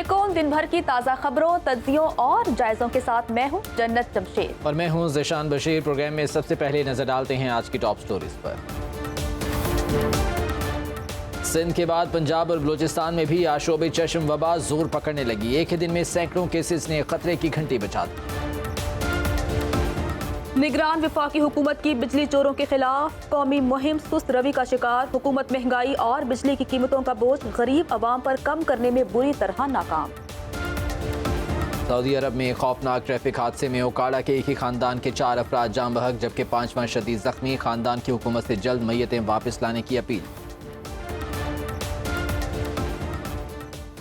अस्सलामुअलैकुम। दिन भर की ताज़ा खबरों, तज्जियों और जायज़ों के साथ मैं हूँ जन्नत जमशेद और मैं हूँ ज़ीशान बशीर। प्रोग्राम में सबसे पहले नजर डालते हैं आज की टॉप स्टोरीज पर। सिंध के बाद पंजाब और बलूचिस्तान में भी आशोब चश्म वबा जोर पकड़ने लगी। एक ही दिन में सैकड़ों केसेस ने खतरे की घंटी बजा दी। निगरान वफाकी हुकूमत की बिजली चोरों के खिलाफ कौमी मुहिम सुस्त रवि का शिकार। हुकूमत महंगाई और बिजली की कीमतों का बोझ गरीब अवाम पर कम करने में बुरी तरह नाकाम। सऊदी अरब में खौफनाक ट्रैफिक हादसे में ओकाड़ा के एक ही खानदान के 4 अफराद जाम बहक, जबकि 5वां शदीद जख्मी। खानदान की हुकूमत से जल्द मैयतें वापस लाने की अपील।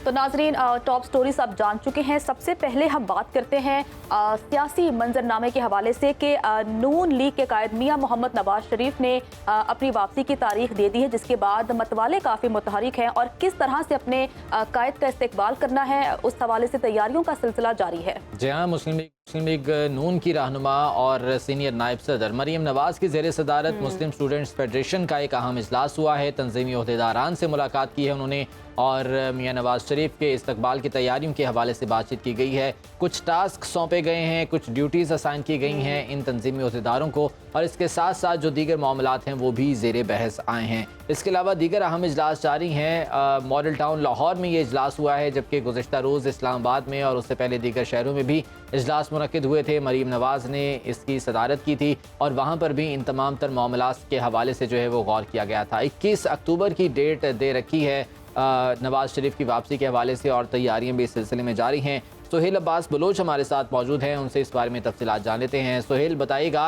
तो नाजरीन, टॉप स्टोरीज आप जान चुके हैं। सबसे पहले हम बात करते हैं सियासी मंजरनामे के हवाले से कि नून लीग के कायद मियां मोहम्मद नवाज शरीफ ने अपनी वापसी की तारीख दे दी है, जिसके बाद मतवाले काफ़ी मुतहरिक हैं और किस तरह से अपने कायद का इस्तेकबाल करना है उस हवाले से तैयारियों का सिलसिला जारी है। जी हाँ, मुस्लिम लीग नून की रहनुमा और सीनियर नायब सदर मरीम नवाज की ज़ेर सदारत मुस्लिम स्टूडेंट्स फेडरेशन का एक अहम इजलास हुआ है। तंजीमी ओहदेदारान से मुलाकात की है उन्होंने और मियां नवाज शरीफ के इस्तकबाल की तैयारियों के हवाले से बातचीत की गई है। कुछ टास्क सौंपे गए हैं, कुछ ड्यूटीज़ असाइन की गई हैं इन तंजीमी ओहदेदारों को, और इसके साथ साथ जो दीगर मामलात हैं वो भी ज़ेर बहस आए हैं। इसके अलावा दीगर अहम इजलास जारी हैं। मॉडल टाउन लाहौर में ये इजलास हुआ है, जबकि गुज़श्ता रोज़ इस्लामाबाद में और उससे पहले दीगर शहरों में भी इजलास मुनक्किद हुए थे। मरीम नवाज ने इसकी सदारत की थी और वहाँ पर भी इन तमाम तर मामलात के हवाले से जो है वो गौर किया गया था। 21 अक्टूबर की डेट दे रखी है नवाज शरीफ की वापसी के हवाले से और तैयारियां भी इस सिलसिले में जारी हैं। सुहेल अब्बास बलोच हमारे साथ मौजूद हैं, उनसे इस बारे में तफसीलात जान लेते हैं। सुहेल, बताइएगा,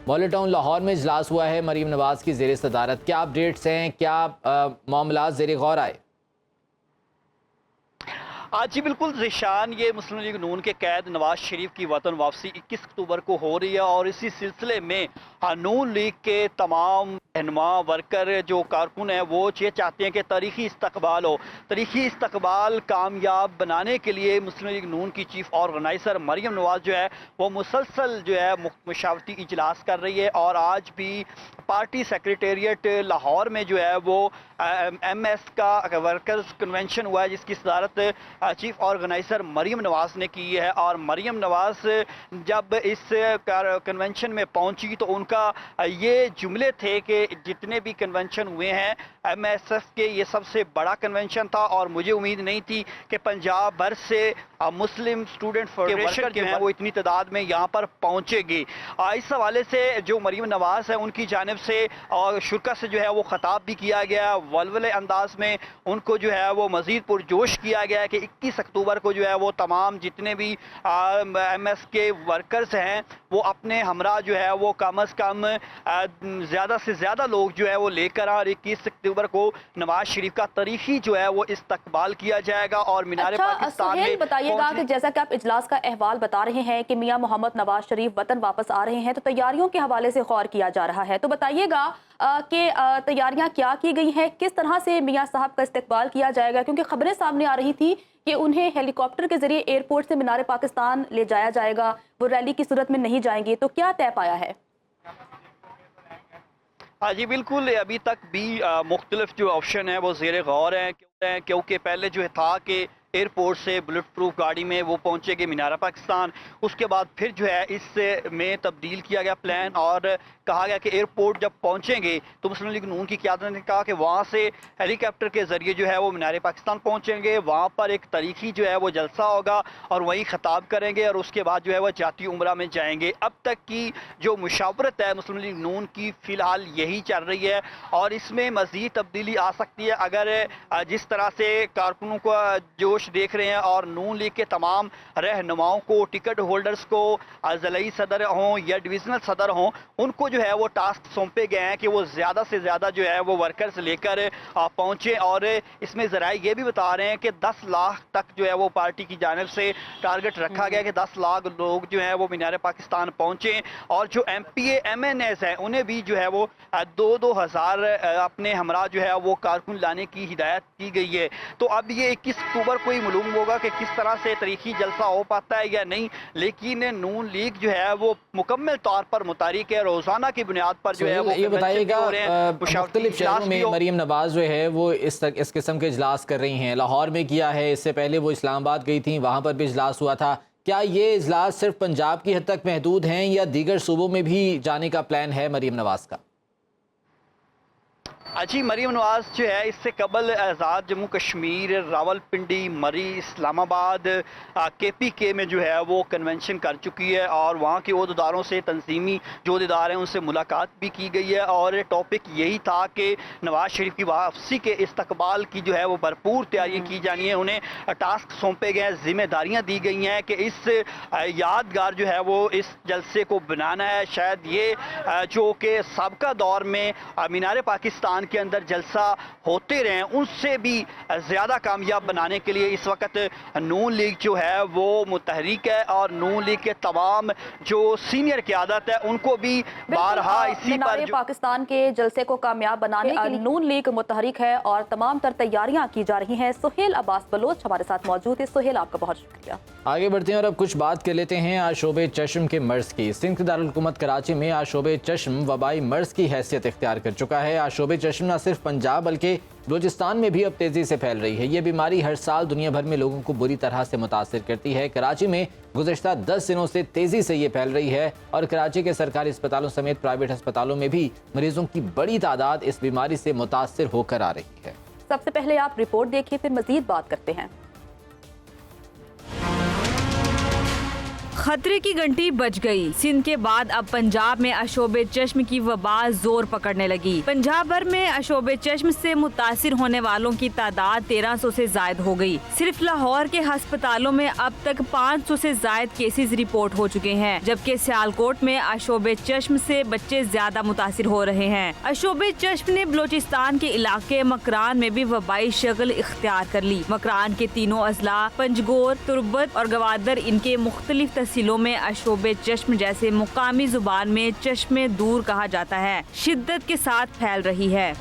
मॉडल टाउन लाहौर में इजलास हुआ है मरीम नवाज की ज़ेर सदारत, क्या अपडेट्स हैं, क्या मामलात ज़ेर गौर आए? जी बिल्कुल ज़ीशान, ये मुस्लिम लीग नून के कैद नवाज शरीफ की वतन वापसी 21 अक्टूबर को हो रही है और इसी सिलसिले में नून लीग के तमाम रहनुमा वर्कर जो कारकुन हैं वो ये चाहते हैं कि तारीखी इस्तकबाल हो। तारीखी इस्तकबाल कामयाब बनाने के लिए मुस्लिम लीग नून की चीफ ऑर्गेनाइज़र मरीम नवाज जो है वो मुसलसल जो है मशावरती इजलास कर रही है और आज भी पार्टी सेक्रेटेरिएट लाहौर में जो है वो MS का वर्कर्स कन्वेंशन हुआ है, जिसकी सदारत चीफ ऑर्गेनाइज़र मरीम नवाज ने की है। और मरीम नवाज जब इस कन्वेंशन में पहुंची तो उनका ये जुमले थे कि जितने भी कन्वेंशन हुए हैं MSF के ये सबसे बड़ा कन्वेंशन था और मुझे उम्मीद नहीं थी कि पंजाब भर से मुस्लिम स्टूडेंट फेडरेशन जो है वो इतनी तादाद में यहाँ पर पहुँचेगी। इस हवाले से जो मरीम नवाज है उनकी जानिब से और शुरा से जो है वो ख़ताब भी किया गया, वलवले अंदाज में उनको जो है वो मज़ीद पुरजोश किया गया है कि 21 अक्टूबर को जो है वो तमाम जितने भी MS के वर्कर्स हैं वो अपने हमरा जो है वो कम अज़ कम ज़्यादा से ज़्यादा लोग जो है वो लेकर आए और 21 अक्टूबर को नवाज शरीफ का तारीखी जो है वो इस्तकबाल किया जाएगा और मीनार पाकिस्तान में। बताइएगा कि जैसा कि आप इजलास का अहवाल बता रहे हैं कि मियां मोहम्मद नवाज शरीफ वतन वापस आ रहे हैं, तो तैयारियों के हवाले से गौर किया जा रहा है, तो बताइएगा कि तैयारियां क्या की गई हैं, किस तरह से मियां साहब का इस्तकबाल किया जाएगा, क्योंकि खबरें सामने आ रही थी कि उन्हें हेलीकॉप्टर के जरिए एयरपोर्ट से मीनार पाकिस्तान ले जाया जाएगा, वो रैली की सूरत में नहीं जाएंगे, तो क्या तय पाया है? जी बिल्कुल, अभी तक भी मुख्तलिफ जो ऑप्शन है वो ज़ेर गौर हैं, क्योंकि पहले जो था कि एयरपोर्ट से बुलेट प्रूफ गाड़ी में वो पहुंचेंगे मीनार पाकिस्तान, उसके बाद फिर जो है इस में तब्दील किया गया प्लान और कहा गया कि एयरपोर्ट जब पहुंचेंगे तो मुस्लिम लीग नून की क़यादत ने कहा कि वहाँ से हेलीकॉप्टर के ज़रिए जो है वो मीनार पाकिस्तान पहुंचेंगे, वहाँ पर एक तारीखी जो है वो जलसा होगा और वहीं ख़ताब करेंगे और उसके बाद जो है वह जाती उम्रा में जाएंगे। अब तक की जो मुशावरत है मुस्लिम लीग नून की फ़िलहाल यही चल रही है और इसमें मज़ीद तब्दीली आ सकती है अगर जिस तरह से कारकुनों का जोश देख रहे हैं और नून लीग के तमाम रहनुमाओं को, टिकट होल्डर्स को, ज़िलाई सदर हों या डिविजनल सदर हों, उनको जो है वो टास्क सौंपे गए हैं कि वो ज़्यादा से ज़्यादा जो है वो वर्कर्स लेकर पहुँचे। और इसमें ज़राए ये भी बता रहे हैं कि 10 लाख तक जो है वो पार्टी की जानिब से टारगेट रखा गया कि 10 लाख लोग जो है वो मीनार पाकिस्तान पहुँचें और जो MPA MNAs हैं उन्हें भी जो है वो 2-2 हज़ार अपने हमरा जो है वो कारकुन लाने की हिदायत की गई है। तो अब ये 21 अक्टूबर को ही मालूम होगा कि किस तरह से तारीखी जलसा हो पाता है या नहीं, लेकिन नून लीग जो है वो मुकम्मल तौर पर मुतारिक है। रोजाना की बुनियाद पर जो है वो ये बताइएगा, मुशावरती मुख्तलिफ शहरों में मरीम नवाज जो है वो इस किस्म के इजलास कर रही हैं। लाहौर में किया है, इससे पहले वो इस्लामाबाद गई थी, वहाँ पर भी इजलास हुआ था। क्या ये इजलास सिर्फ पंजाब की हद तक महदूद हैं या दीगर सूबों में भी जाने का प्लान है मरीम नवाज का? जी, मरीम नवाज जो है इससे कबल आज़ाद जम्मू कश्मीर, रावलपिंडी, मरी, इस्लामाबाद, KPK में जो है वो कन्वेंशन कर चुकी है और वहाँ के ओहदेदारों से, तंजीमी जो ओहदेदार हैं उनसे मुलाकात भी की गई है। और टॉपिक यही था कि नवाज शरीफ की वापसी के इस्तकबाल की जो है वो भरपूर तैयारी की जानी है। उन्हें टास्क सौंपे गए हैं, जिम्मेदारियाँ दी गई हैं कि इस यादगार जो है वो इस जलसे को बनाना है। शायद ये जो कि सबका दौर में मीनार पाकिस्तान के अंदर जलसा होते रहे उनसे भी ज़्यादा कामयाब बनाने के लिए इस वक्त नून लीग जो है वो मुतहरिक है और नून लीग के तमाम जो सीनियर क़यादत है उनको भी बारहा इसी पर पाकिस्तान के जलसे को कामयाब बनाने के लिए नून लीग मुतहरिक है और तमाम तर तैयारियां की जा रही हैं। सुहेल अब्बास बलोच हमारे साथ मौजूद है। सुहेल, आपका बहुत शुक्रिया। आगे बढ़ते हैं और अब कुछ बात कर लेते हैं आशोबे चश्म के मर्ज की। सिंध दारुल हुकूमत कराची में आशोबे चश्म वबाई मर्ज की हैसियत इख्तियार कर चुका है। आशोबे चश्म न सिर्फ पंजाब बल्कि बलूचिस्तान में भी अब तेज़ी से फैल रही है। ये बीमारी हर साल दुनिया भर में लोगों को बुरी तरह से मुतासिर करती है। कराची में गुज़श्ता 10 दिनों से तेज़ी से ये फैल रही है और कराची के सरकारी अस्पतालों समेत प्राइवेट अस्पतालों में भी मरीजों की बड़ी तादाद इस बीमारी से मुतासिर होकर आ रही है। सबसे पहले आप रिपोर्ट देखिए, फिर मजीद बात करते हैं। खतरे की घंटी बज गई। सिंध के बाद अब पंजाब में आशोबे चश्म की वबा जोर पकड़ने लगी। पंजाब भर में आशोबे चश्म से मुतासिर होने वालों की तादाद 1300 से जायद हो गई। सिर्फ लाहौर के अस्पतालों में अब तक 500 से जायद केसेस रिपोर्ट हो चुके हैं, जबकि सियालकोट में आशोबे चश्म से बच्चे ज्यादा मुतासिर हो रहे हैं। आशोबे चश्म ने बलूचिस्तान के इलाके मकरान में भी वबाई शक्ल इख्तियार कर ली। मकरान के तीनों अजला पंजगोर, तुरबत और गवादर इनके मुख्तलिफ तहसीलों में आशोबे चश्म जैसे मुकामी जुबान में चश्मे दूर कहा जाता है, शिद्दत के साथ फैल रही है।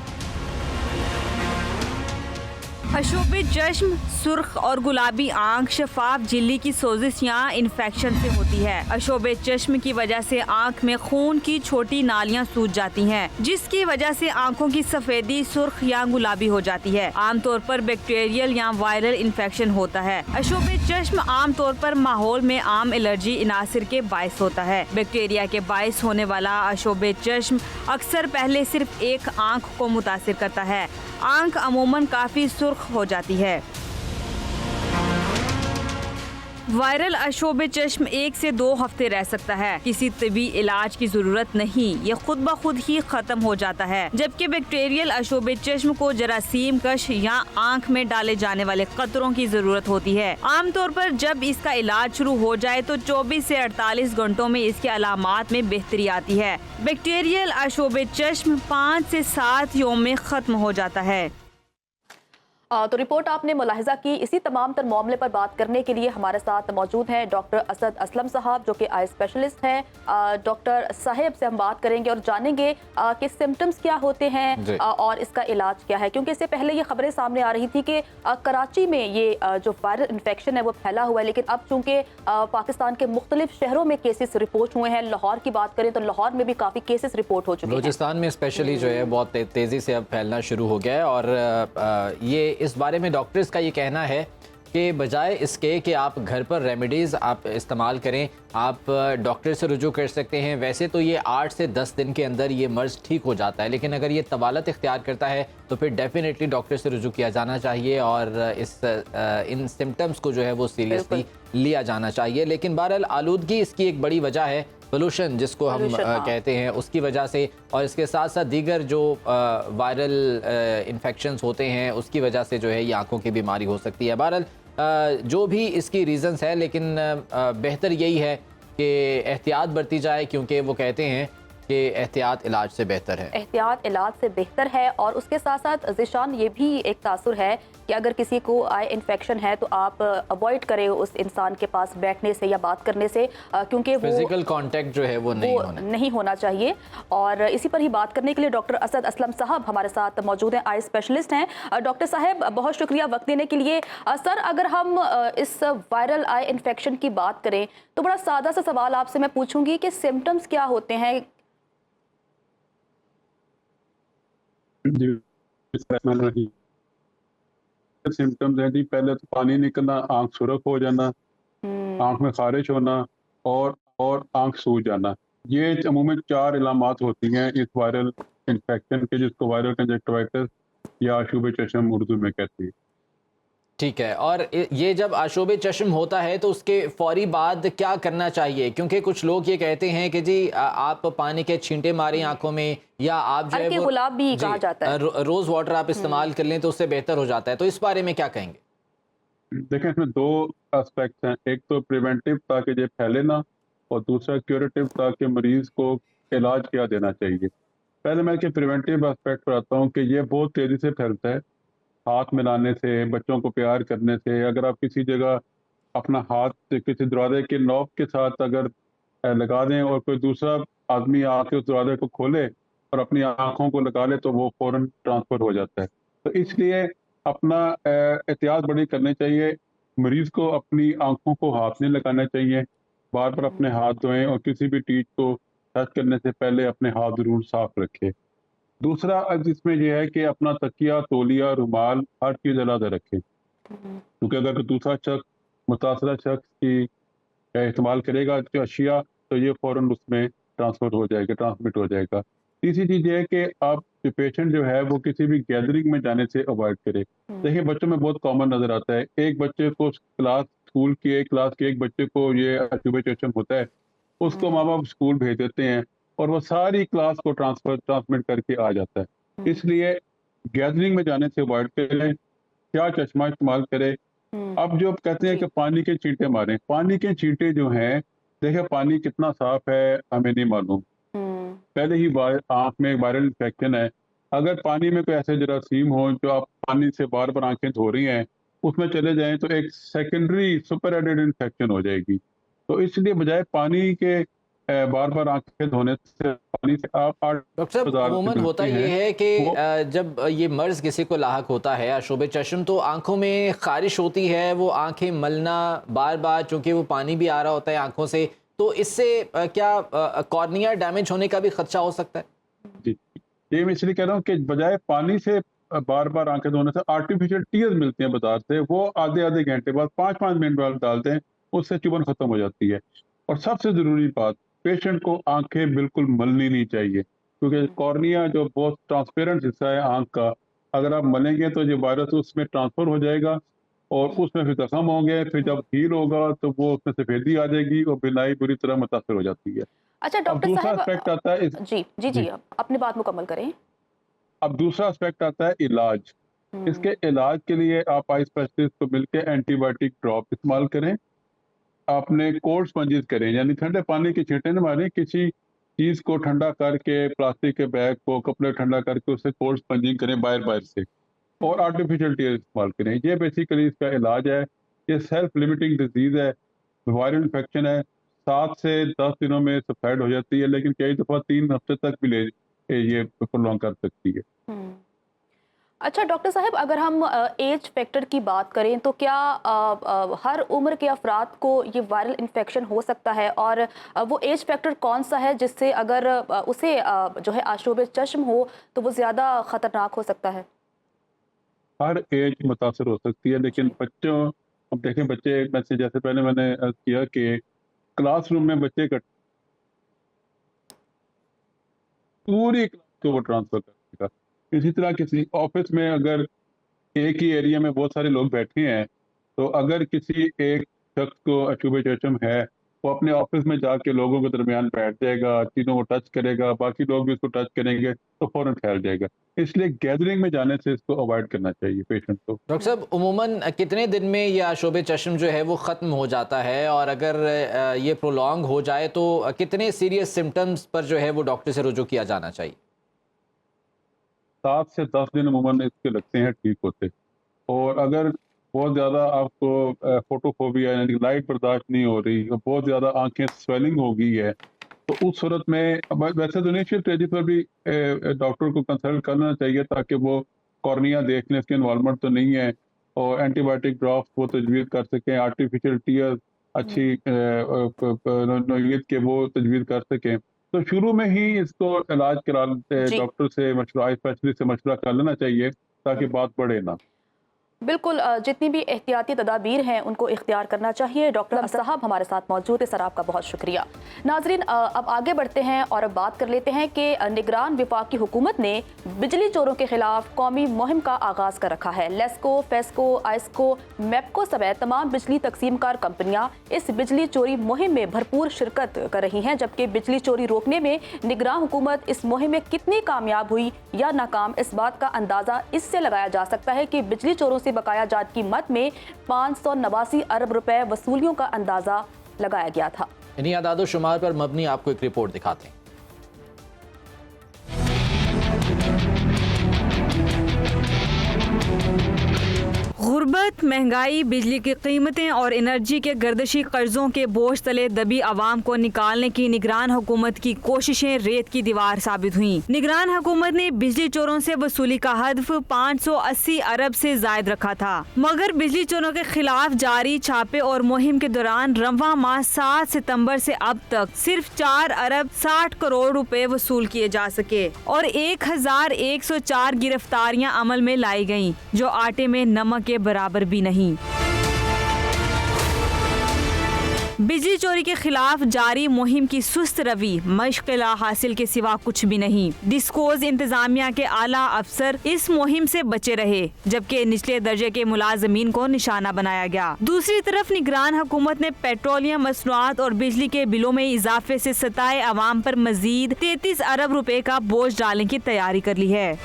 आशोबे चश्म सुर्ख और गुलाबी आंख, शफाफ झिल्ली की सोजिश या इन्फेक्शन से होती है। आशोबे चश्म की वजह से आंख में खून की छोटी नालियां सूज जाती हैं, जिसकी वजह से आंखों की सफेदी सुर्ख या गुलाबी हो जाती है। आमतौर पर बैक्टीरियल या वायरल इन्फेक्शन होता है। आशोबे चश्म आमतौर पर माहौल में आम एलर्जी इनासिर के बायस होता है। बैक्टीरिया के बायस होने वाला आशोबे चश्म अक्सर पहले सिर्फ एक आंख को मुतासिर करता है। आंख अमूमन काफी सुर्ख हो जाती है। वायरल आशोबे चश्म 1 से 2 हफ्ते रह सकता है। किसी तबी इलाज की जरूरत नहीं, ये खुद ब खुद ही खत्म हो जाता है। जबकि बैक्टीरियल आशोबे चश्म को जरासीम कश या आंख में डाले जाने वाले कतरों की जरूरत होती है। आमतौर पर जब इसका इलाज शुरू हो जाए तो 24 से 48 घंटों में इसके अलामात में बेहतरी आती है। बैक्टीरियल आशोबे चश्म 5 से 7 यौम में खत्म हो जाता है। तो रिपोर्ट आपने मुलाहिजा की। इसी तमाम तर मामले पर बात करने के लिए हमारे साथ मौजूद हैं डॉक्टर असद असलम साहब, जो कि आई स्पेशलिस्ट हैं। डॉक्टर साहब से हम बात करेंगे और जानेंगे कि सिम्टम्स क्या होते हैं और इसका इलाज क्या है, क्योंकि इससे पहले ये खबरें सामने आ रही थी कि कराची में ये जो वायरल इन्फेक्शन है वो फैला हुआ है, लेकिन अब चूंकि पाकिस्तान के मुख्तलिफ शहरों में केसेस रिपोर्ट हुए हैं। लाहौर की बात करें तो लाहौर में भी काफ़ी केसेस रिपोर्ट हो चुके हैं। बलूचिस्तान में स्पेशली जो है बहुत तेज़ी से अब फैलना शुरू हो गया है और ये इस बारे में डॉक्टर्स का ये कहना है कि बजाय इसके कि आप घर पर रेमेडीज़ आप इस्तेमाल करें, आप डॉक्टर से रुजू कर सकते हैं। वैसे तो ये 8 से 10 दिन के अंदर ये मर्ज़ ठीक हो जाता है, लेकिन अगर ये तवालत इख्तियार करता है तो फिर डेफिनेटली डॉक्टर से रुजू किया जाना चाहिए और इन सिम्टम्स को जो है वो सीरियसली लिया जाना चाहिए। लेकिन बहरहाल आलूदगी इसकी एक बड़ी वजह है, पोल्यूशन जिसको हम कहते हैं, उसकी वजह से, और इसके साथ साथ दीगर जो वायरल इन्फेक्शंस होते हैं उसकी वजह से जो है ये आँखों की बीमारी हो सकती है। बहरहाल जो भी इसकी रीज़न्स है, लेकिन बेहतर यही है कि एहतियात बरती जाए, क्योंकि वो कहते हैं कि एहतियात इलाज से बेहतर है। एहतियात इलाज से बेहतर है। और उसके साथ साथ ज़िशान ये भी एक तासुर है कि अगर किसी को आई इन्फेक्शन है तो आप अवॉइड करें उस इंसान के पास बैठने से या बात करने से, क्योंकि वो फिजिकल कांटेक्ट जो है वो नहीं होना चाहिए। और इसी पर ही बात करने के लिए डॉक्टर असद असलम साहब हमारे साथ मौजूद हैं, आई स्पेशलिस्ट हैं। डॉक्टर साहब बहुत शुक्रिया वक्त देने के लिए। सर, अगर हम इस वायरल आई इन्फेक्शन की बात करें तो बड़ा सादा सा सवाल आपसे मैं पूछूंगी कि सिम्टम्स क्या होते हैं? सिम्टम्स हैं जी, पहले तो पानी निकलना, आंख सुरख हो जाना, आंख में खारिश होना और आंख सूज जाना। ये अमूमन 4 इलामात होती हैं इस वायरल इन्फेक्शन के, जिसको वायरल कंजक्टिवाइटिस या आशूब चश्म उर्दू में कहती है। ठीक है। और ये जब आशोब चश्म होता है तो उसके फौरी बाद क्या करना चाहिए? क्योंकि कुछ लोग ये कहते हैं कि जी आप पानी के छींटे मारें आंखों में, या आप जो है वो गुलाब भी कहा जाता है, रोज वाटर आप इस्तेमाल कर लें तो उससे बेहतर हो जाता है। तो इस बारे में क्या कहेंगे? देखें, इसमें 2 एस्पेक्ट्स हैं। एक तो प्रिवेंटिव ताकि ये फैले ना, और दूसरा क्यूरेटिव ताकि मरीज को इलाज क्या देना चाहिए। पहले मैं कि प्रिवेंटिव एस्पेक्ट पर आता हूँ कि ये बहुत तेज़ी से फैलता है। हाथ मिलाने से, बच्चों को प्यार करने से, अगर आप किसी जगह अपना हाथ किसी दरवाजे के नॉब के साथ अगर लगा दें और कोई दूसरा आदमी आके उस दरवाजे को खोले और अपनी आंखों को लगा ले तो वो फौरन ट्रांसफर हो जाता है। तो इसलिए अपना एहतियात बड़ी करनी चाहिए। मरीज को अपनी आंखों को हाथ नहीं लगाना चाहिए, बार बार अपने हाथ धोएं और किसी भी चीज को टच करने से पहले अपने हाथ जरूर साफ रखें। दूसरा इसमें यह है कि अपना तकिया, तौलिया, रुमाल हर चीज़ अलग रखें, क्योंकि अगर दूसरा शख्स मुतासरा शख्स की इस्तेमाल करेगा जो अशिया, तो ये फ़ौरन उसमें ट्रांसमिट हो जाएगा। तीसरी चीज़ ये है कि आप जो पेशेंट जो है वो किसी भी गैदरिंग में जाने से अवॉइड करे। देखिए, बच्चों में बहुत कॉमन नज़र आता है, एक बच्चे को स्कूल की एक क्लास के एक बच्चे को ये अशूब चश्म होता है, उसको माँ बाप स्कूल भेज देते हैं और वो सारी क्लास को ट्रांसमिट करके आ जाता है। इसलिए गैदरिंग में जाने से अवॉइड करें, क्या चश्मा इस्तेमाल करें। अब जो कहते हैं कि पानी के छींटे मारें, पानी के छींटे जो हैं, देखिए पानी कितना साफ है हमें नहीं मालूम, पहले ही आंख में वायरल इन्फेक्शन है। अगर पानी में कोई ऐसे जरासीम हो जो आप पानी से बार बार आंखें धो रही हैं, उसमें चले जाएं तो एक सेकेंडरी सुपर एडेड इन्फेक्शन हो जाएगी। तो इसलिए बजाय पानी के बार बार आंखें धोने से, पानी से आप डॉक्टर साहब, अमूमन होता ये है कि जब ये मर्ज किसी को लाहक होता है आशोब चश्म, तो आंखों में खारिश होती है, वो आंखें मलना बार बार, चूंकि वो पानी भी आ रहा होता है आंखों से, तो इससे क्या कॉर्निया डैमेज होने का भी खदशा हो सकता है? जी, ये मैं इसलिए कह रहा हूँ कि बजाय पानी से बार बार आंखें धोने से आर्टिफिशियल टीयर्स मिलते हैं बाजार से, वो आधे आधे घंटे बाद 5-5 मिनट बाद डालते हैं, उससे चुभन खत्म हो जाती है। और सबसे जरूरी बात, पेशेंट को आंखें बिल्कुल मलनी नहीं चाहिए, क्योंकि कॉर्निया जो बहुत ट्रांसपेरेंट हिस्सा है आंख का, अगर आप मलेंगे तो जो वायरस उसमें ट्रांसफर हो जाएगा और उसमें फिर जख्म होंगे, फिर जब हील होगा तो वो उसमें सफेदी आ जाएगी और बिनाई बुरी तरह मुतासर हो जाती है। अच्छा अब डॉक्टर दूसरा साहब, एस्पेक्ट आता है जी अपनी बात मुकम्मल करें। अब दूसरा एस्पेक्ट आता है इलाज। इसके इलाज के लिए आप आई स्पेशलिस्ट को मिलकर एंटीबायोटिक ड्रॉप इस्तेमाल करें, आपने कोल्ड स्पंजेस करें, यानी ठंडे पानी के छींटे न मारें, किसी चीज को ठंडा करके, प्लास्टिक के बैग को, कपड़े ठंडा करके उससे कोल्ड स्पंजिंग करें बाहर से, और आर्टिफिशियल टीयर इस्तेमाल करें। ये बेसिकली इसका इलाज है। ये सेल्फ लिमिटिंग डिजीज है, वायरल इन्फेक्शन है, 7 से 10 दिनों में सब्साइड हो जाती है, लेकिन कई दफा 3 हफ्ते तक भी ये प्रोलॉन्ग कर सकती है। अच्छा डॉक्टर साहब, अगर हम एज फैक्टर की बात करें तो क्या हर उम्र के अफराद को ये वायरल इन्फेक्शन हो सकता है, और वो एज फैक्टर कौन सा है जिससे अगर उसे जो है आशोब चश्म हो तो वो ज़्यादा ख़तरनाक हो सकता है? हर एज मुतासर हो सकती है, लेकिन बच्चों, अब देखें बच्चे में से, जैसे पहले मैंने अर्ज किया कि क्लासरूम में बच्चे का पूरी क्लास को वो ट्रांसफर करेगा। इसी तरह किसी ऑफिस में अगर एक ही एरिया में बहुत सारे लोग बैठे हैं, तो अगर किसी एक शख्स को अशूब चश्म है वो अपने ऑफिस में जाके लोगों के दरमियान बैठ जाएगा, चीज़ों को टच करेगा, बाकी लोग भी उसको टच करेंगे तो फ़ौरन फैल जाएगा। इसलिए गैदरिंग में जाने से इसको अवॉइड करना चाहिए पेशेंट को। डॉक्टर साहब, उमूमन कितने दिन में ये आशोब चश्म जो है वो ख़त्म हो जाता है, और अगर ये प्रोलॉन्ग हो जाए तो कितने सीरियस सिम्टम्स पर जो है वो डॉक्टर से रुजू किया जाना चाहिए? 7 से 10 दिन अमूमन इसके लगते हैं ठीक होते। और अगर बहुत ज़्यादा आपको फोटोफोबिया यानी कि लाइट बर्दाश्त नहीं हो रही और बहुत ज़्यादा आंखें स्वेलिंग हो गई है, तो उस सूरत में वैसे तो इनिशियल स्टेज पर भी डॉक्टर को कंसल्ट करना चाहिए ताकि वो कॉर्निया देख लें, इसकी इन्वॉल्वमेंट तो नहीं है, और एंटीबायोटिक ड्रॉप्स वो तजवीज़ कर सकें, आर्टिफिशियल टीयर अच्छी नोयत के वो तजवीज़ कर सकें। तो शुरू में ही इसको इलाज करा जी डॉक्टर से मशवरा, आई स्पेशलिस्ट से मशवरा कर लेना चाहिए ताकि बात बढ़े ना। बिल्कुल, जितनी भी एहतियाती तदाबीर हैं उनको इख्तियार करना चाहिए। डॉक्टर साहब हमारे साथ मौजूद है, सर आपका बहुत शुक्रिया। नाजरीन, अब आगे बढ़ते हैं और अब बात कर लेते हैं कि निगरान विफाकी हुकूमत ने बिजली चोरों के खिलाफ कौमी मुहिम का आगाज़ कर रखा है। लेस्को, फेस्को, आइस्को, मेपको समेत तमाम बिजली तकसीमकार कंपनियां इस बिजली चोरी मुहिम में भरपूर शिरकत कर रही हैं, जबकि बिजली चोरी रोकने में निगरान हुकूमत इस मुहिम में कितनी कामयाब हुई या नाकाम, इस बात का अंदाज़ा इससे लगाया जा सकता है कि बिजली चोरों से बकाया जात की मद में 589 अरब रुपए वसूलियों का अंदाजा लगाया गया था। इन्हीं आदादो शुमार पर मबनी आपको एक रिपोर्ट दिखाते हैं। गुर्बत, महंगाई, बिजली की कीमतें और एनर्जी के गर्दशी कर्जों के बोझ तले दबी आवाम को निकालने की निगरान हुकूमत की कोशिशें रेत की दीवार साबित हुई। निगरान हुकूमत ने बिजली चोरों से वसूली का हदफ 580 अरब से जायद रखा था, मगर बिजली चोरों के खिलाफ जारी छापे और मुहिम के दौरान रवां माह 7 सितम्बर से अब तक सिर्फ 4 अरब 60 करोड़ रुपए वसूल किए जा सके और 1104 गिरफ्तारियां अमल में लाई गयी, जो आटे में नमक के बराबर भी नहीं। बिजली चोरी के खिलाफ जारी मुहिम की सुस्त रवि मशकिला हासिल के सिवा कुछ भी नहीं। डिस्कोज इंतजामिया के आला अफसर इस मुहिम से बचे रहे, जबकि निचले दर्जे के मुलाजमीन को निशाना बनाया गया। दूसरी तरफ निगरान हुकूमत ने पेट्रोलियम मसनूआत और बिजली के बिलों में इजाफे से सताए अवाम पर मजीद 33 अरब रुपए का बोझ डालने की तैयारी कर ली है।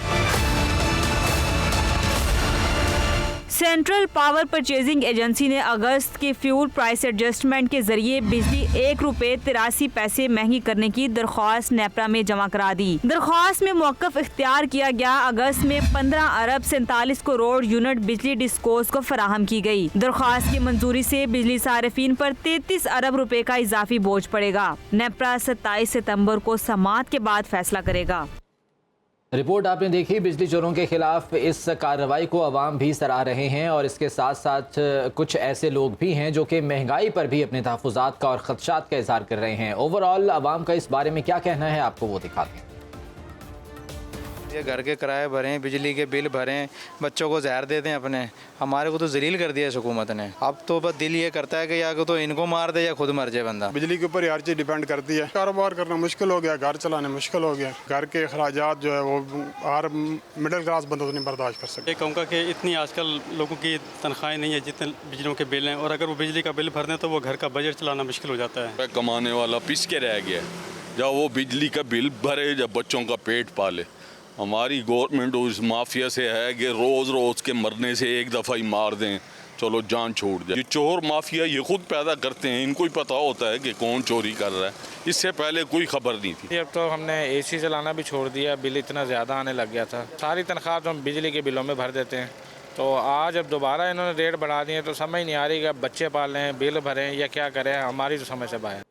सेंट्रल पावर परचेजिंग एजेंसी ने अगस्त के फ्यूल प्राइस एडजस्टमेंट के जरिए बिजली 1 रुपए 83 पैसे महंगी करने की दरख्वास्त नेपरा में जमा करा दी। दरख्वास्त में मौक़िफ़ इख्तियार किया गया। अगस्त में 15 अरब 47 करोड़ यूनिट बिजली डिस्कोस को फराहम की गई। दरख्वास्त की मंजूरी से बिजली सारिफीन पर 33 अरब रुपए का इजाफी बोझ पड़ेगा। नेपरा 27 सितम्बर को समाअत के बाद फैसला करेगा। रिपोर्ट आपने देखी। बिजली चोरों के खिलाफ इस कार्रवाई को अवाम भी सराह रहे हैं, और इसके साथ साथ कुछ ऐसे लोग भी हैं जो कि महंगाई पर भी अपने तहफ़्फ़ुज़ात का और ख़दशात का इज़हार कर रहे हैं। ओवरऑल अवाम का इस बारे में क्या कहना है, आपको वो दिखाते हैं। ये घर के किराए भरें, बिजली के बिल भरें, बच्चों को जहर देते हैं अपने। हमारे को तो जलील कर दिया इस हुकूमत ने। अब तो बस दिल ये करता है कि या तो इनको मार दे या खुद मर जाए बंदा। बिजली के ऊपर हर चीज़ डिपेंड करती है। कारोबार करना मुश्किल हो गया, घर चलाना मुश्किल हो गया। घर के अखराजात जो है वो हर मिडिल क्लास बंदा तो नहीं बर्दाश्त कर सकते। ये कहूँगा कि इतनी आजकल लोगों की तनख्वाहें नहीं है जितने बिजलियों के बिल हैं, और अगर वो बिजली का बिल भर दें तो वो घर का बजट चलाना मुश्किल हो जाता है। कमाने वाला पिस के रह गया, जब वो बिजली का बिल भरे, जब बच्चों का पेट पाले। हमारी गवर्नमेंट उस माफिया से है कि रोज़ रोज़ के मरने से एक दफ़ा ही मार दें, चलो जान छोड़ जाए। ये चोर माफिया ये खुद पैदा करते हैं, इनको ही पता होता है कि कौन चोरी कर रहा है। इससे पहले कोई खबर नहीं थी। अब तो हमने एसी चलाना भी छोड़ दिया, बिल इतना ज़्यादा आने लग गया था। सारी तनख्वाह तो हम बिजली के बिलों में भर देते हैं, तो आज अब दोबारा इन्होंने रेट बढ़ा दिए तो समझ नहीं आ रही कि अब बच्चे पाल लें, बिल भरें या क्या करें। हमारी तो समझ से बाहर।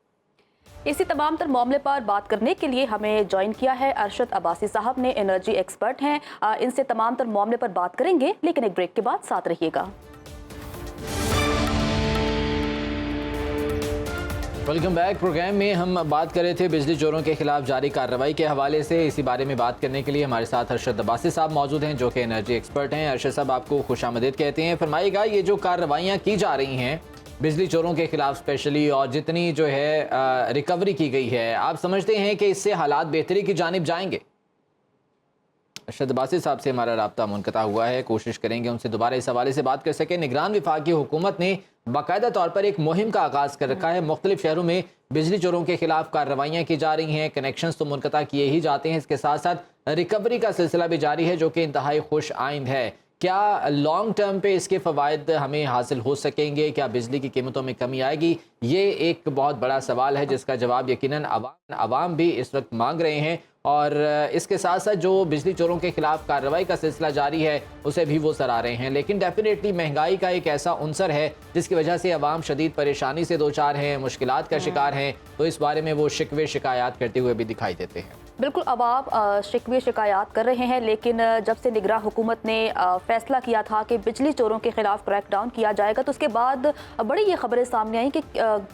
इसी तमाम तर मामले पर बात करने के लिए हमें ज्वाइन किया है अरशद अब्बासी साहब ने, एनर्जी एक्सपर्ट हैं। इनसे तमाम तर मामले पर बात करेंगे, लेकिन एक ब्रेक के बाद साथ रहिएगा। Welcome back. प्रोग्राम में हम बात कर रहे थे बिजली चोरों के खिलाफ जारी कार्रवाई के हवाले से। इसी बारे में बात करने के लिए हमारे साथ अरशद अब्बासी साहब मौजूद हैं, जो कि एनर्जी एक्सपर्ट हैं। अरशद साहब, आपको खुशामदीद कहते हैं। फरमाइएगा, ये जो कार्रवाइयाँ की जा रही हैं बिजली चोरों के खिलाफ स्पेशली, और जितनी जो है रिकवरी की गई है, आप समझते हैं कि इससे हालात बेहतरी की जानिब जाएंगे? अरशद अब्बासी साहब से हमारा राब्ता मुनक़ता हुआ है, कोशिश करेंगे उनसे दोबारा इस हवाले से बात कर सकें। निगरान विफाकी हुकूमत ने बाकायदा तौर पर एक मुहिम का आगाज कर रखा है। मुख्तलिफ शहरों में बिजली चोरों के खिलाफ कार्रवाइयाँ की जा रही हैं, कनेक्शंस तो मुनक़ता किए ही जाते हैं, इसके साथ साथ रिकवरी का सिलसिला भी जारी है, जो कि इंतहाई खुश आइंद है। क्या लॉन्ग टर्म पे इसके फ़वाइद हमें हासिल हो सकेंगे? क्या बिजली की कीमतों में कमी आएगी? ये एक बहुत बड़ा सवाल है जिसका जवाब यकीनन अवाम भी इस वक्त मांग रहे हैं। और इसके साथ साथ जो बिजली चोरों के खिलाफ कार्रवाई का सिलसिला जारी है उसे भी वो सराह रहे हैं। लेकिन डेफिनेटली महंगाई का एक ऐसा उनसर है जिसकी वजह से अवाम शदीद परेशानी से दो चार हैं, मुश्किलात का शिकार हैं, तो इस बारे में वो शिकवे शिकायत करते हुए भी दिखाई देते हैं। बिल्कुल, अवाम शिकवे शिकायत कर रहे हैं, लेकिन जब से निगरां हुकूमत ने फैसला किया था कि बिजली चोरों के खिलाफ क्रैकडाउन किया जाएगा, तो उसके बाद बड़ी ये खबरें सामने आई कि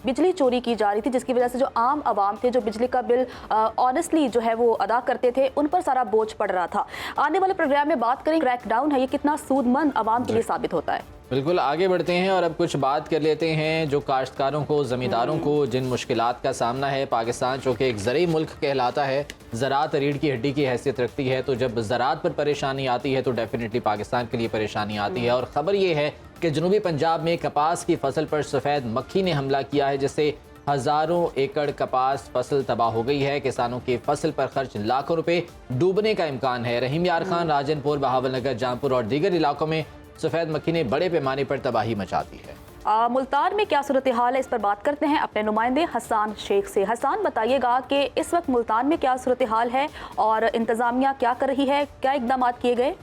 बिजली चोरी की जा रही थी, जिसकी वजह से जो आम आवाम थे, जो बिजली का बिल ऑनेस्टली जो है वो अदा करते थे, उन पर सारा बोझ पड़ रहा था। आने वाले प्रोग्राम में बात करेंगे क्रैकडाउन है ये कितना सूदमंद आवाम के लिए साबित होता है। बिल्कुल, आगे बढ़ते हैं और अब कुछ बात कर लेते हैं जो काश्तकारों को, ज़मींदारों को जिन मुश्किलात का सामना है। पाकिस्तान जो कि एक ज़रूरी मुल्क कहलाता है, ज़राअत रीढ़ की हड्डी की हैसियत रखती है, तो जब ज़राअत पर परेशानी आती है तो डेफिनेटली पाकिस्तान के लिए परेशानी आती है। और ख़बर ये है कि जनूबी पंजाब में कपास की फसल पर सफ़ेद मक्खी ने हमला किया है, जिससे हज़ारों एकड़ कपास फसल तबाह हो गई है। किसानों की फसल पर खर्च लाखों रुपए डूबने का इम्कान है। रहीम यार खान, राजनपुर, बहावलनगर, जामपुर और दीगर इलाकों में सफ़ेद मक्खी ने बड़े पैमाने पर तबाही मचा दी है। मुल्तान में क्या सूरत हाल है, इस पर बात करते हैं अपने नुमाइंदे हसन शेख से। हसन, बताइएगा कि इस वक्त मुल्तान में क्या सूरत हाल है और इंतज़ामिया क्या कर रही है, क्या इक़दाम किए गए?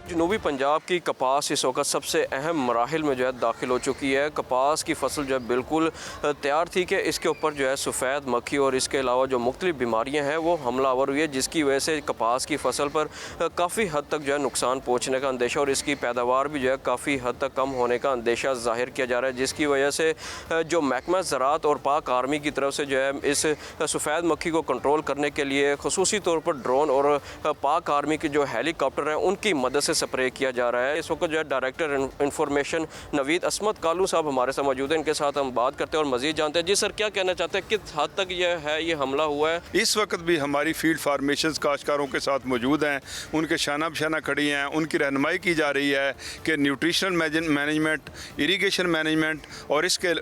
जनूबी पंजाब की कपास इस वक्त सबसे अहम मराहिल में जो है दाखिल हो चुकी है। कपास की फसल जो है बिल्कुल तैयार थी कि इसके ऊपर जो है सफ़ेद मक्खी और इसके अलावा जो मुख्तलिफ बीमारियां हैं वो हमलावर हुई है, जिसकी वजह से कपास की फसल पर काफ़ी हद तक जो है नुकसान पहुँचने का अंदेशा और इसकी पैदावार भी जो है काफ़ी हद तक कम होने का अंदेशा ज़ाहिर किया जा रहा है, जिसकी वजह से जो महकमा ज़राअत और पाक आर्मी की तरफ से जो है इस सफ़ेद मक्खी को कंट्रोल करने के लिए खसूसी तौर पर ड्रोन और पाक आर्मी के जो हेलीकॉप्टर हैं उनकी मदद से स्प्रे किया जा रहा है। इस वक्त जो है डायरेक्टर इंफॉर्मेशन नवीद असमत कालू साहब हमारे साथ मौजूद हैं, इनके साथ हम बात करते हैं और मजीद जानते हैं। जी सर, क्या कहना चाहते हैं, किस हद तक ये हमला हुआ है? इस वक्त भी हमारी फील्ड फार्मेशन काश्तकारों के साथ मौजूद हैं, उनके शाना बशाना खड़ी हैं, उनकी रहनुमाई की जा रही है कि न्यूट्रिशनल मैनेजमेंट, इरीगेशन मैनेजमेंट और इसके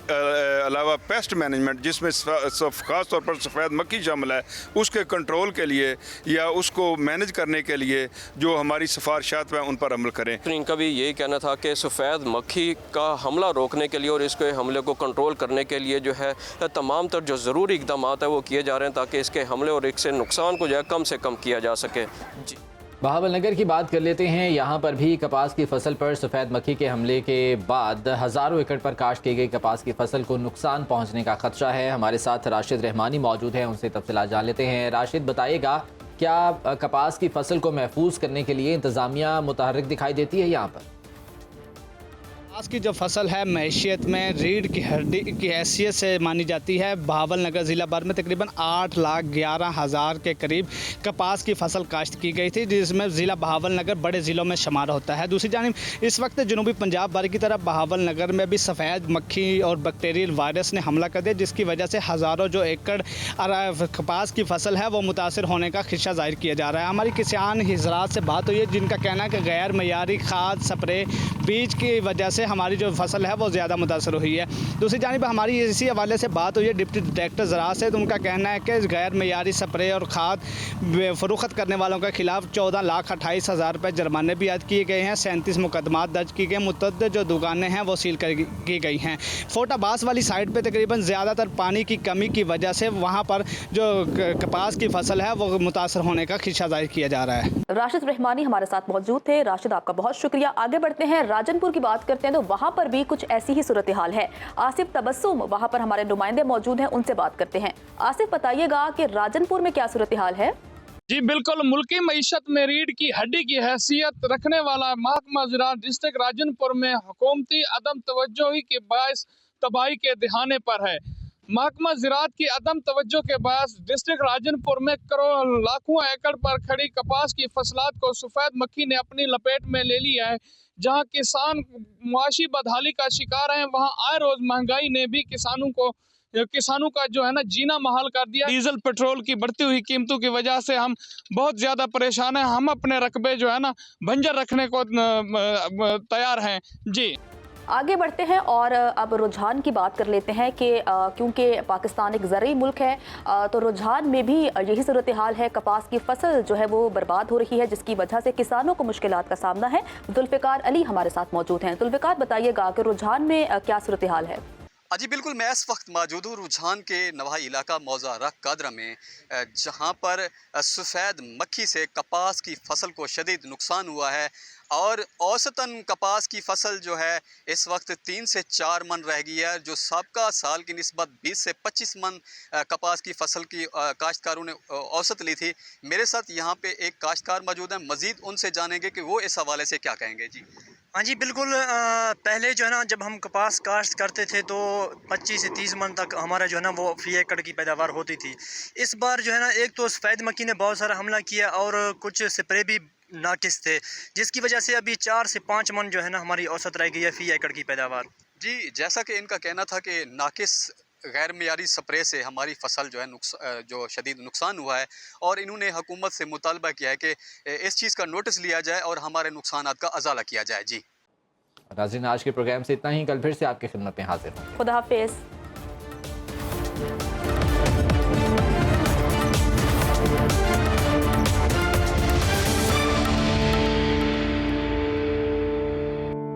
अलावा पेस्ट मैनेजमेंट, जिसमें ख़ास तौर पर सफ़ेद मक्खी शामिल है, उसके कंट्रोल के लिए या उसको मैनेज करने के लिए जो हमारी सिफारिशात हैं उन पर अमल करें। तो इनका भी यही कहना था कि सफ़ेद मक्खी का हमला रोकने के लिए और इसके हमले को कंट्रोल करने के लिए जो है तमाम तर जो ज़रूरी इक़दाम है वो किए जा रहे हैं ताकि इसके हमले और इससे नुकसान को जो है कम से कम किया जा सके। जी, बहावलनगर की बात कर लेते हैं। यहाँ पर भी कपास की फसल पर सफ़ेद मक्खी के हमले के बाद हज़ारों एकड़ पर काश्त की गई कपास की फसल को नुकसान पहुँचने का खदशा है। हमारे साथ राशिद रहमानी मौजूद हैं, उनसे तफसीलात जान लेते हैं। राशिद, बताइएगा क्या कपास की फसल को महफूज करने के लिए इंतज़ामिया मुतहर्रिक दिखाई देती है? यहाँ पर कपास की जो फसल है मैशियत में रीढ़ की हड्डी की हैसियत से मानी जाती है। बहावलनगर ज़िला भर में तकरीबन 8,11,000 के करीब कपास की फसल काश्त की गई थी, जिसमें ज़िला बहावलनगर बड़े ज़िलों में शुमार होता है। दूसरी जानिब इस वक्त जनूबी पंजाब भर की तरफ बहावलनगर में भी सफ़ेद मक्खी और बैक्टीरियल वायरस ने हमला कर दिया, जिसकी वजह से हज़ारों जो एकड़ कपास की फसल है वो मुतासर होने का खदशा जाहिर किया जा रहा है। हमारी किसान हज़रात से बात हुई है, जिनका कहना है कि गैर मयारी खाद, स्प्रे, बीज की वजह से हमारी जो फसल है वो ज़्यादा मुतासर हुई है। दूसरी जानिब हमारी इसी हवाले से बात हुई है डिप्टी डायरेक्टर ज़राअत से, तो उनका कहना है कि गैर मयारी स्प्रे और खाद फ़रोख्त करने वालों के खिलाफ 14,28,000 रुपये जुर्माने भी आयद किए गए हैं। 37 मुकदमात दर्ज किए गए। मुतअद्दिद जो दुकानें हैं वो सील की गई हैं। फोटाबास वाली साइड पर तकरीबन ज़्यादातर पानी की कमी की वजह से वहाँ पर जो कपास की फसल है वो मुतासर होने का खदशा जाहिर किया जा रहा है। राशिद रहमानी हमारे साथ मौजूद थे। राशिद, आपका बहुत शुक्रिया। आगे बढ़ते हैं, राजनपुर की बात करते हैं, तो वहाँ पर भी कुछ ऐसी ही सूरत हाल है। आसिफ तबस्सुम वहाँ पर हमारे नुमाइंदे मौजूद हैं, उनसे बात करते हैं। आसिफ, बताइएगा कि राजनपुर में क्या सूरत हाल है? जी बिल्कुल, मुल्की मईशत में रीढ़ की हड्डी की हैसियत रखने वाला महकमा ज़राअत डिस्ट्रिक्ट राजनपुर में हुकूमती अदम तवज्जोही के बायस तबाही के दिहाने पर है। महकमा ज़राअत की अदम तवज्जो के बायस डिस्ट्रिक्ट राजनपुर में करोड़ों लाखों एकड़ पर खड़ी कपास की फसलात को सफ़ेद मक्खी ने अपनी लपेट में ले लिया है। जहां किसान मुआशी बदहाली का शिकार हैं, वहां आए रोज़ महंगाई ने भी किसानों का जो है ना जीना महाल कर दिया। डीजल पेट्रोल की बढ़ती हुई कीमतों की वजह से हम बहुत ज़्यादा परेशान हैं। हम अपने रकबे जो है ना बंजर रखने को तैयार हैं। जी आगे बढ़ते हैं और अब रुझान की बात कर लेते हैं कि क्योंकि पाकिस्तान एक ज़रूरी मुल्क है तो रुझान में भी यही सूरत हाल है। कपास की फसल जो है वो बर्बाद हो रही है, जिसकी वजह से किसानों को मुश्किलात का सामना है। जुल्फ़िकार अली हमारे साथ मौजूद हैं। जुल्फ़िकार, बताइएगा कि रुझान में क्या सूरत हाल है? जी बिल्कुल, मैं इस वक्त मौजूद हूँ रुझान के नवाही इलाका मौज़ा कादरा में, जहाँ पर सफ़ेद मक्खी से कपास की फसल को शदीद नुकसान हुआ है और औसतन कपास की फसल जो है इस वक्त 3 से 4 मन रह गई है, जो सबका साल की निस्बत 20 से 25 मन कपास की फसल की काश्तकारों ने औसत ली थी। मेरे साथ यहाँ पे एक काश्तकार मौजूद है, मज़ीद उनसे जानेंगे कि वो इस हवाले से क्या कहेंगे। जी हाँ जी बिल्कुल, पहले जो है ना जब हम कपास काश्त करते थे तो 25 से 30 मन तक हमारा जो है ना वो फी एकड़ की पैदावार होती थी। इस बार जो है ना एक तो सफ़ेद मक्खी ने बहुत सारा हमला किया और कुछ स्प्रे भी नाकिस थे, जिसकी वजह से अभी 4 से 5 मन जो है ना हमारी औसत रह गई है फी एकड़ की पैदावार। जी, जैसा कि इनका कहना था कि नाकिस गैर मियारी स्प्रे से हमारी फसल जो है जो शदीद नुकसान हुआ है और इन्होंने हुकूमत से मुतालबा किया है कि इस चीज़ का नोटिस लिया जाए और हमारे नुकसानात का अजाला किया जाए। जी नाज़रीन, आज के प्रोग्राम से इतना ही। कल फिर से आपकी खिदमत में हाजिर होंगे। खुदा हाफिज़।